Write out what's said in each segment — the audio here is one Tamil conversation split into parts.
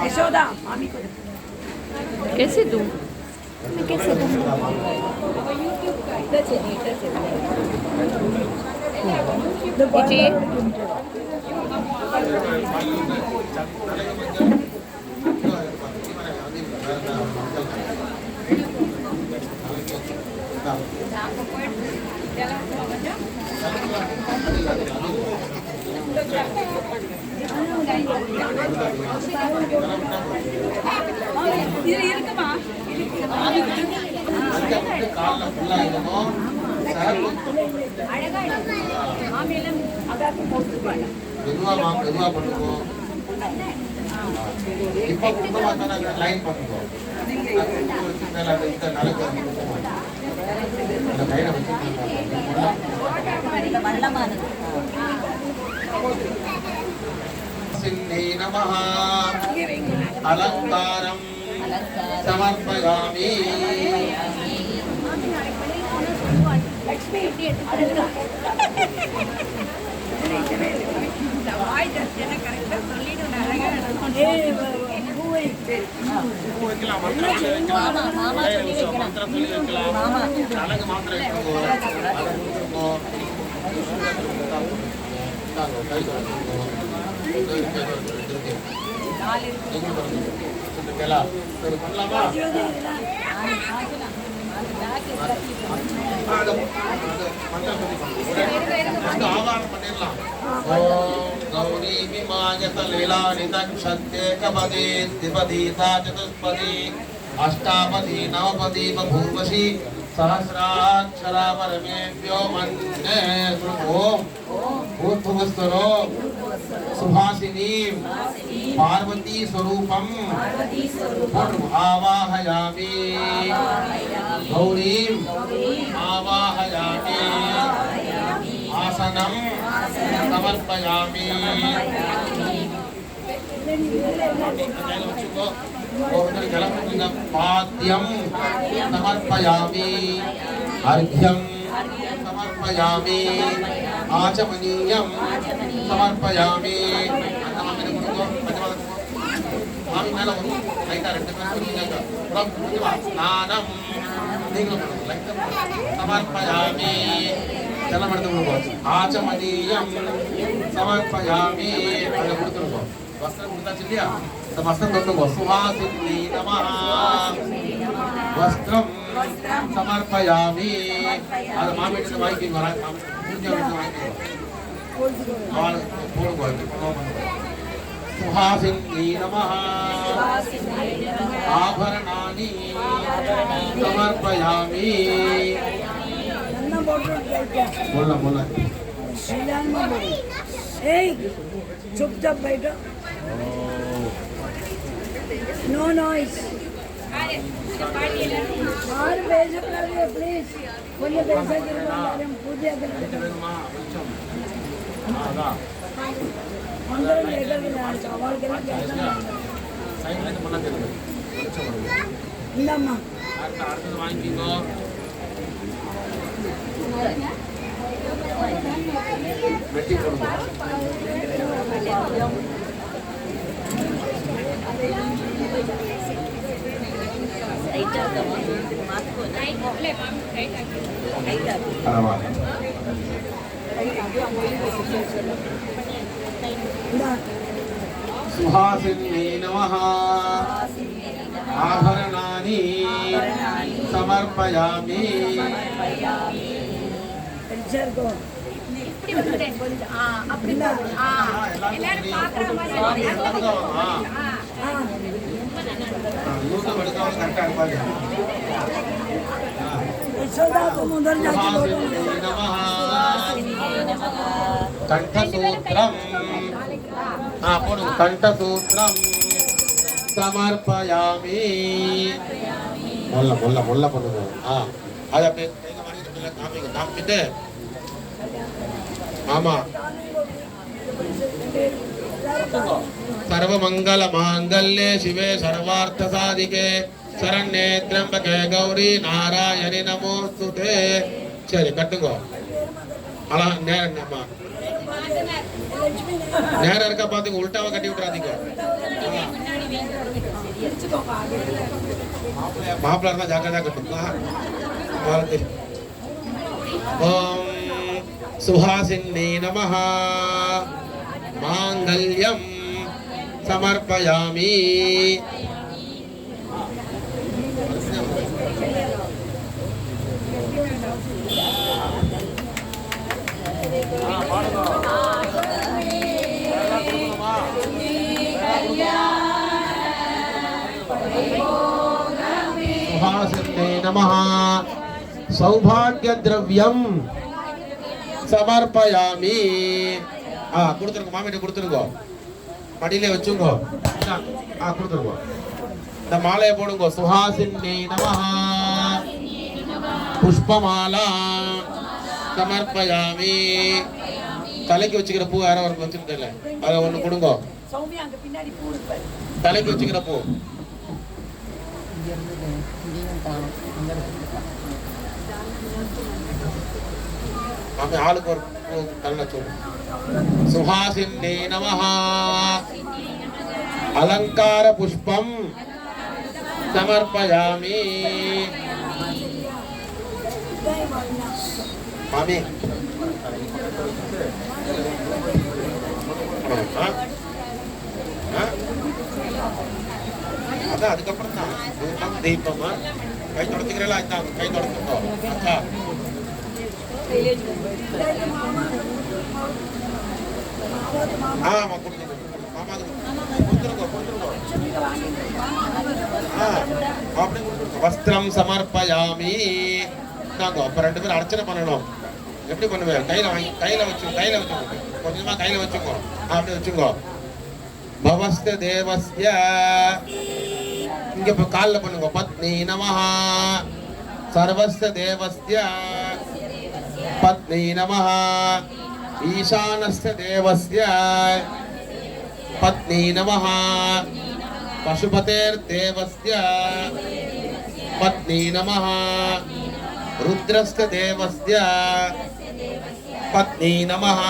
यशोदा कैसे दूं मैं कैसे दूं இது இருக்குமா கால்ல ஃபுல்லா இருக்கணும் அழகா மாமியெல்லாம் அதாக்கு போட்டுப்பாங்க மெதுவா பண்ணுவோம் இப்போ குடும்பமா தான லைன் பண்ணுவோம் மேல இந்த நாளைக்கு இந்த கையில வச்சு வல்லமானது சின்னே நமஹ அலங்காரம் சமர்ப்பயாமி லட்சுமி எப்படி எடுத்து வாய் தர்ஷன கரெக்டா சொல்லிட்டு அழகா गौरी विमायत लीलानि तक्षत्ये कपदे द्विपदीता चतुष्पदी अष्टापदी नवपदी बभूवसि सहस्राक्षरा परमेभ्यो मन्ये ओम भूतभुवस्वरो सुभासिनी पार्वती स्वरूपम आवाहयामि गौरीं आवाहयामि आसनं समर्पयामि पाद्यं समर्पयामि अर्घ्यं समर्पयामि आचमनीयं समर्पयामि स्नानं समर्पयामि आचमनीयं समर्पयामि वस्त्रं चिल्लिया वस्त्रं दत्तुको सुहासिनी नमः वस्त्रं समर्पयामि ಅದು ಮಾಮಿಡಿನ ವಾಯ್ಕಿ ವರ ಪೂಜೆ ವಾಯ್ಕಿ ಆಲ್ ಪೂರ್ವ सुहासिनी नमः आभरणानि समर्पयामि बोला बोला चुपचाप बैठो नो नॉइस और बेजो करिए प्लीज बोले पैसा के बारे में पूजा करें अंदर लेकर के जाना चावल के लिए कैसा साइड में मना कर दो अच्छा बड़ो इंदम्मा அடுத்து வாங்கிக்கோ வெட்டி போடுங்க सुहासिनी नमः आभरणानि समर्पयामि कंठसूत्रम कंठसूत्रम समर्पयामि बोलना बोलना बोलना बोलो हाँ आज अपने काम कितने मामा सर्वमंगल मांगल्ये शिवे सर्वार्थ साधिके शरण्ये त्र्यंबके गौरी नारायणि नमोस्तुते சரி கட்டுங்க அல நேரமா நேரா இருக்க பாத்துங்க உல்டாவா கட்டி விட்டுறாதீங்க மாப்பிள்ளை இருந்தா ஜாக்கிரதா கட்டுங்க ஓம் சுஹாசின்னே நமஹ மாங்கல்யம் समर्पयामि सुहासिन्ने नमः सौभाग्य द्रव्यम समर्पयामि கொடுத்துருங்க மாமிட்ட கொடுத்துருங்க மடியிலே வச்சுங்க கொடுத்துருங்க இந்த மாலையை போடுங்க சுஹாசின்னே நமஹ புஷ்பமாலா சமர்ப்பயாமி தலைக்கு வச்சுக்கிற பூ யாரோ ஒரு வச்சிருக்கல அத ஒண்ணு கொடுங்க சௌமியா அங்க பின்னாடி பூ இருக்கு தலைக்கு வச்சுக்கிற பூ மாமி ஆளுக்கு ஒரு பூ தள்ள சொல்லு सुहासिन्ने नमः अलंकार पुष्पम समर्पयामि मामी அதான் அதுக்கப்புறம் தான் தீபமா கை தொடச்சுக்கிறீங்களா கை தொடச்சுக்கோ அச்சா ஆமா கொடுத்துருங்க மாமா கொடுத்துருங்க அப்படி கொடுத்துருங்க வஸ்திரம் சமர்ப்பயாமி நாங்க அப்ப ரெண்டு பேரும் அர்ச்சனை பண்ணணும் எப்படி பண்ணுவேன் கையில வச்சுக்கோ கொஞ்சமா கையில வச்சுக்கோ அப்படி வச்சுக்கோ பவஸ்த தேவஸ்ய இங்க இப்ப கால்ல பண்ணுங்க பத்னி நமஹ சர்வஸ்த தேவஸ்ய பத்னி நமஹ ईशानस्य देवस्य पत्नी नमः पशुपतेर्देवस्य पत्नी नमः रुद्रस्य देवस्य पत्नी नमः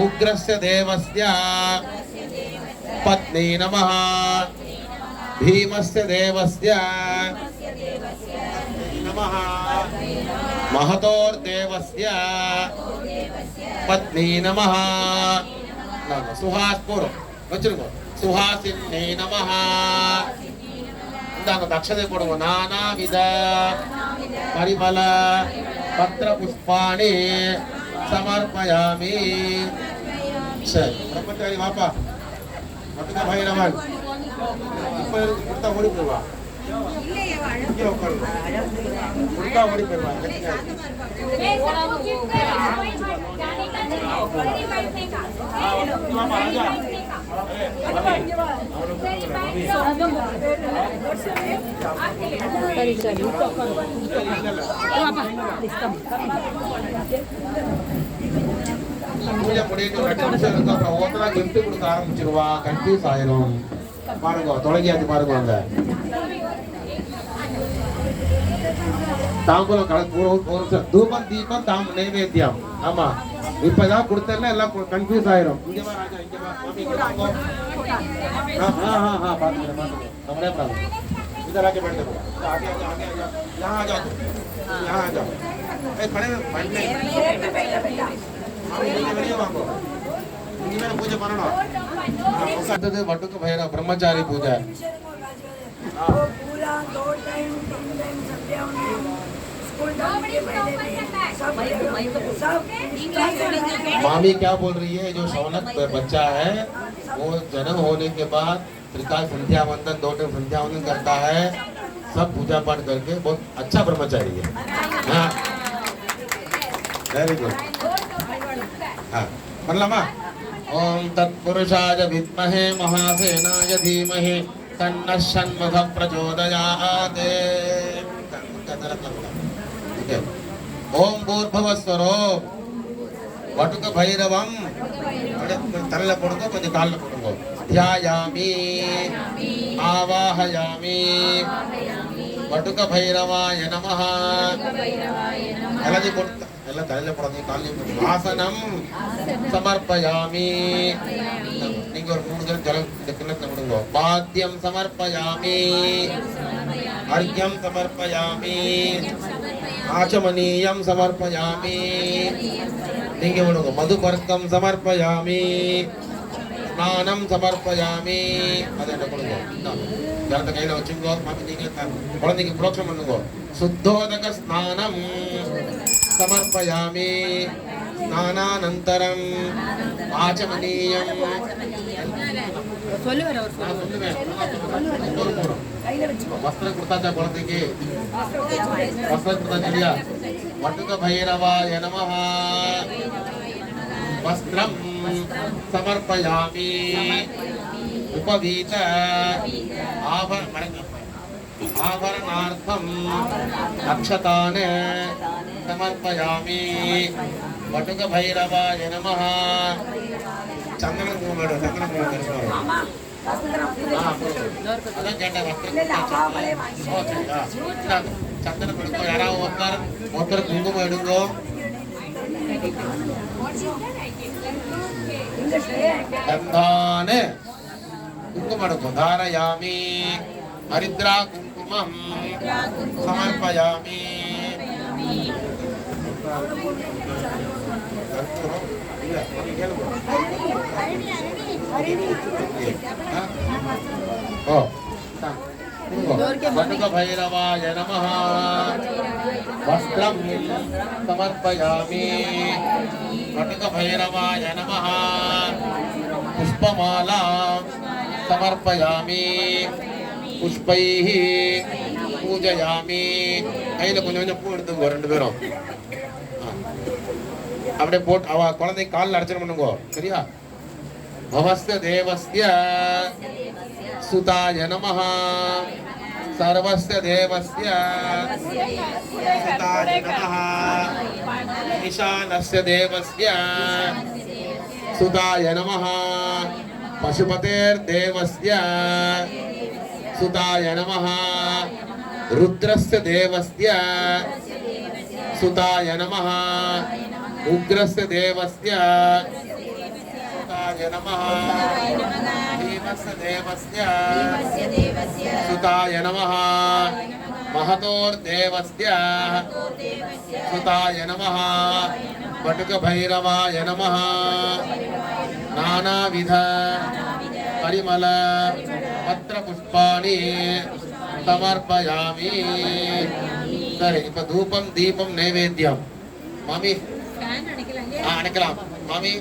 उग्रस्य देवस्य पत्नी नमः भीमस्य देवस्य नमः महतोर्देवस्य पत्नी नमः सुहास पूर्व वच्चिरुंगो सुहासिन्ने नमः इंदांग दक्षते पोडुंगो नानाविध परिमल पत्र पुष्पाणि समर्पयामि சரி பிரம்மச்சாரி வாப்பா மட்டும் பைரவன் இப்ப கொடுத்தா ஓடி போவா இங்கே உட்காருங்க கொடுத்தா ஓடி போவா பூஜை முடிட்டு 2 நிமிஷம் இருக்கு அப்புறம் ஒவ்வொருத்தரா கிஃப்ட் கொடுக்க ஆரம்பிச்சிருவா கன்ஃபியூஸ் ஆயிரும் பாருங்க தொலைக்காச்சு பாருங்க அங்க தாம்பூலம் ஒரு தூபம் தீபம் நைவேத்தியம் ஆமா இப்பதான் கொடுத்தல எல்லாம் கன்ஃபியூஸ் ஆயிரும் இங்க வா ராஜா இங்க வா மாமி இங்க வாங்க பாத்துக்கிறேன் நம்மளே பாருங்க इधर आके बैठ जाओ आगे यहाँ आ जाओ यहाँ आ जाओ खड़े पूजा பண்ணணும் அடுத்தது வட்டுக்கு பைரவ பிரம்மச்சாரி பூஜை पूरा 2 टाइम 3 टाइम संध्या में स्कूल जाने के पहले सब मामी क्या बोल रही है जो शौनक बच्चा है वो जन्म होने के बाद त्रिकाल संध्या वंदन 2 टाइम संध्या वंदन करता है सब पूजा पाठ करके बहुत अच्छा ब्रह्मचारी है हाँ वेरी गुड हाँ मतलब ओम तत्पुरुषाय विद्महे महासेनाय धीमहि तन्नः षण्मुखः प्रचोदयात् ओम भूर्भुवः स्वरो वटुक भैरवम तल தலையில போடுங்க, கொஞ்சம் காலில் போடுங்க. தியாயாமி ஆவாஹயாமி வடுக பைரவாய நமஹ. எல்லாத்தையும் போட்டு எல்லாம் தலையில போடாதீங்க, காலையும் போடுங்க. ஆசனம் சமர்ப்பயாமி. நீங்க ஒரு 3 தடவை ஜலம் இந்த கிண்ணத்துல விடுங்க. பாத்தியம் சமர்ப்பயாமி அர்க்யம் சமர்ப்பயாமி ஆச்சமனீயம் சமர்ப்பயாமி. நீங்க விடுங்க. மதுபர்க்கம் சமர்ப்பயாமி ஸ்நானம் சமர்ப்பயாமி. அதை என்ன கொடுங்க, ஜலத்தை கையில வச்சுக்கோ. நீங்களே குழந்தைக்கு புரோக்ஷம் பண்ணுங்க. சுத்தோதக ஸ்நானம் சமர்ப்பயாமி ஸ்நானானந்தரம் ஆச்சமனீயம். சொல்லுவார் அவர். நான் சொல்லுவேன். வஸ்திரம் கொடுத்தாச்சா குழந்தைக்கு? வஸ்திரம் கொடுத்தாச்சு இல்லையா? வடுக பைரவாய நமஹ வஸ்திரம் சமர்ப்பயாமி உபவீத ஆபரணார்த்தம் அக்ஷதான சமர்ப்பயாமி வடுக பைரவாய நமஹ. சந்தனம் குங்குமம், சந்தனம் குங்குமம் தரிசனம். அதான் கேட்டேன். சந்தனம் எடுக்கோ. யாராவது ஒருத்தர் குங்குமம் எடுங்கோ. கந்தான குங்குமம் எடுக்கும். தாரயாமி ஹரித்ரா குங்குமம் சமர்ப்பயாமி. வடுக பைரவாய நமஹ வஸ்திரம் சமர்ப்பயாமி வடுக பைரவாய நமஹ புஷ்பமாலா சமர்ப்பயாமி புஷ்பைஹ பூஜயாமி. கையில கொஞ்சம் கொஞ்சம் பூ எடுத்துங்க 2 பேரும். அப்படியே போட்டு அவ குழந்தை காலில் அர்ச்சனை பண்ணுங்க. சரியா? பவஸ்ய தேவஸ்ய சுதாய நமஹ சர்வஸ்ய தேவஸ்ய சுதாய நமஹ ஈசானஸ்ய தேவஸ்ய சுதாய நமஹ பசுபதேர் தேவஸ்ய சுதாய நமஹ ருத்ரஸ்ய தேவஸ்ய சுதாய நமஹ உக்ரஸ்ய தேவஸ்ய சுதாய நமஹ भीमस्य देवस्य सुताय नमः महतोर्देवस्य सुताय नमः वटुक भैरवाय नमः नानाविध परिमल पत्र पुष्पाणि समर्पयामि. சரி, இப்ப தூபம் தீபம் நைவேத்தியம் மாமி அணைக்கலாம். மாமி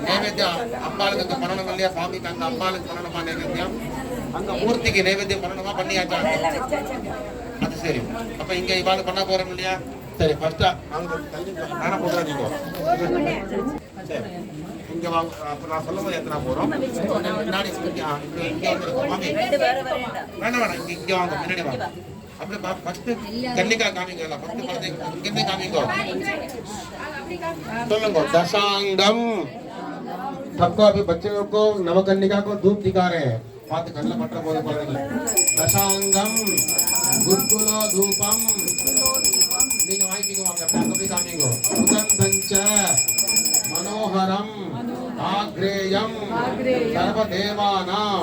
நைவேத்தியம் அம்பாளுக்கு பண்ணணும் இல்லையா? சாமிக்கு அந்த அம்பாளுக்கு பண்ணணுமா நைவேத்தியம்? அங்க மூர்த்திக்கு நைவேத்தியம் பண்ணணுமா? பண்ணியாச்சா? அது சரி. அப்ப இங்க இவாளு பண்ண போறோம் இல்லையா? சரி, ஃபர்ஸ்ட் நானா போடுறேன். நீங்க சரி இங்க வாங்க. அப்ப நான் சொல்லும் போது எத்தனை போறோம் முன்னாடி வேண்டாம் இங்க வாங்க, முன்னாடி வாங்க. அப்படியே ஃபர்ஸ்ட் கன்னிகா காமிங்க. ஃபர்ஸ்ட் குழந்தை இங்கிருந்து காமிங்க. சொல்லுங்க. दशांगम सबको अभी बच्चे लोग को नवकन्निका को धूप दिखा रहे हैं. बात करना पड़ रहा है बोलने के. दशांगम गुरुकुलो धूपम நீங்க வாங்கிக்கோங்க. வாங்க அப்ப भी காமிங்க. உதந்தஞ்ச मनोहरम आग्रेयम सर्वदेवानां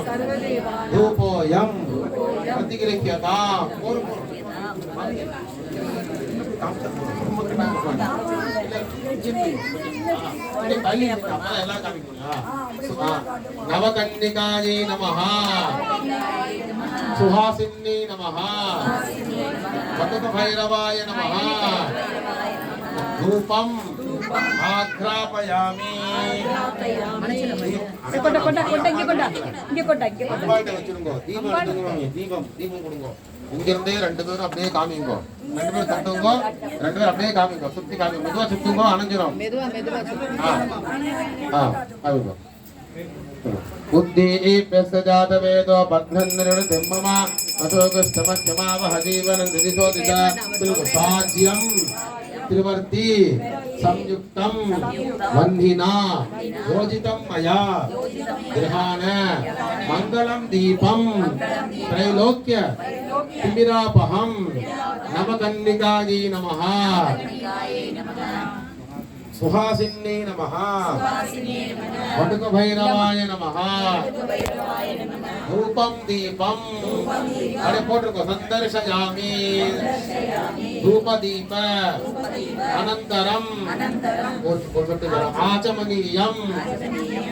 धूपोयम प्रतिगृह्यता. नवकन्निकायै नमः सुहासिन्यै नमः वटुक भैरवाय नमः धूपम आघ्रापयामि. கொண்ட கொண்ட கொண்ட இங்க கொண்ட இங்க கொண்ட இங்க கொண்ட அம்பாட்ட வச்சிருங்க. தீபம் எடுத்துங்க. தீபம் தீபம் கொடுங்க. இங்க இருந்தே 2 பேரும் அப்படியே காமிங்க. 2 பேரும் தட்டுங்க. 2 பேரும் அப்படியே காமிங்க. சுத்தி காமிங்க. மெதுவா சுத்துங்க. அணைஞ்சிரும். மெதுவா மெதுவா காமிங்க. बुद्धि प्रसजात वेदो बद्धन निर्णतिम्ममा अशोकस्तमक्षमावह जीवनं दिदिशो दिशा साज्यं त्रिवर्ती संयुक्तम वह्निना योजितम मया गृहाण मंगलम दीपम त्रैलोक्य तिमिरापहम नवकन्निकायै नमः सुहासिन्यै नमः वटुक भैरवाय नमः धूपम दीपम अरे पोटको संदर्शयामि धूप दीप अनंतरम आचमनीयम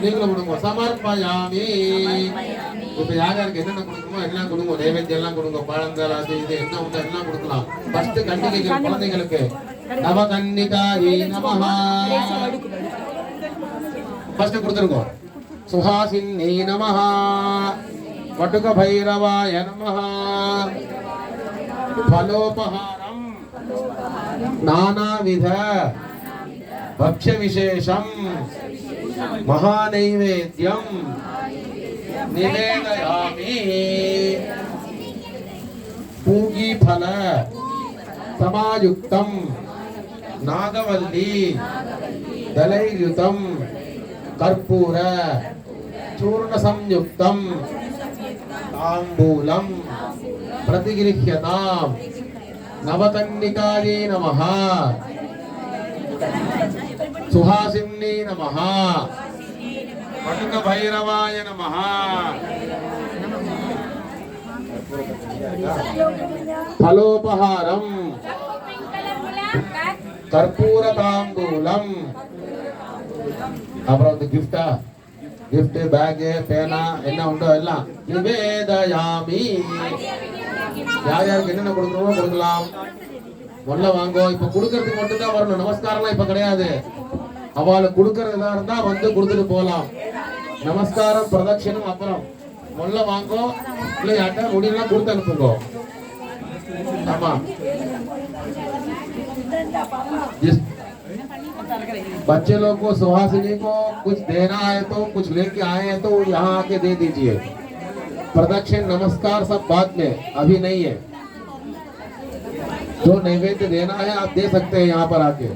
நீங்களும் கொடுங்க சமர்ப்பயாமி இப்ப யார் யாருக்கு என்னென்ன கொடுக்கணுமோ எல்லாம் கொடுங்க நைவேத்தியம் எல்லாம் கொடுங்க பழங்கள் அது இது என்ன உண்டோ எல்லாம் கொடுக்கலாம் ஃபர்ஸ்ட் கன்னிகைகள் குழந்தைகளுக்கு நவகன்னிகாயை நமஹ ஃபர்ஸ்ட் கொடுத்துருங்க சுஹாசின்யை நமஹ வட்டுக பைரவாய நமஹ फलोपहारम नानाविध भक्ष्य विशेषम महानैवेद्यम निवेदयामि पूगी फल समायुक्तम नागवल्ली दलैर्युतम कर्पूर चूर्ण संयुक्तम तांबूलम प्रतिगृह्यताम् नवकन्निकायै नमः सुहासिन्यै नमः वटुक भैरवाय नमः फलोपहारम कर्पूर तांबूलम அப்புறம் வந்து gift bag பேனா என்ன உண்டோ எல்லாம் நிவேதயாமி யார் யாருக்கு என்னென்ன கொடுக்கணுமோ கொடுக்கலாம் முதல்ல வாங்கோ இப்ப கொடுக்கறதுக்கு மட்டும் தான் வரணும் நமஸ்காரம்லாம் இப்ப கிடையாது அவளுக்கு கொடுக்கறதா இருந்தா வந்து கொடுத்துட்டு போலாம் நமஸ்காரம் பிரதட்சணம் அப்புறம் முதல்ல வாங்கோ இல்ல யார்ட்ட முடியலாம் கொடுத்து அனுப்புங்க ஆமா बच्चे लोग को सुहासिनी को कुछ देना है तो कुछ लेके आए हैं तो यहाँ आके दे दीजिए प्रदक्षिण नमस्कार सब बाद में अभी नहीं है जो नैवेद्य देना है आप दे सकते हैं यहाँ पर आके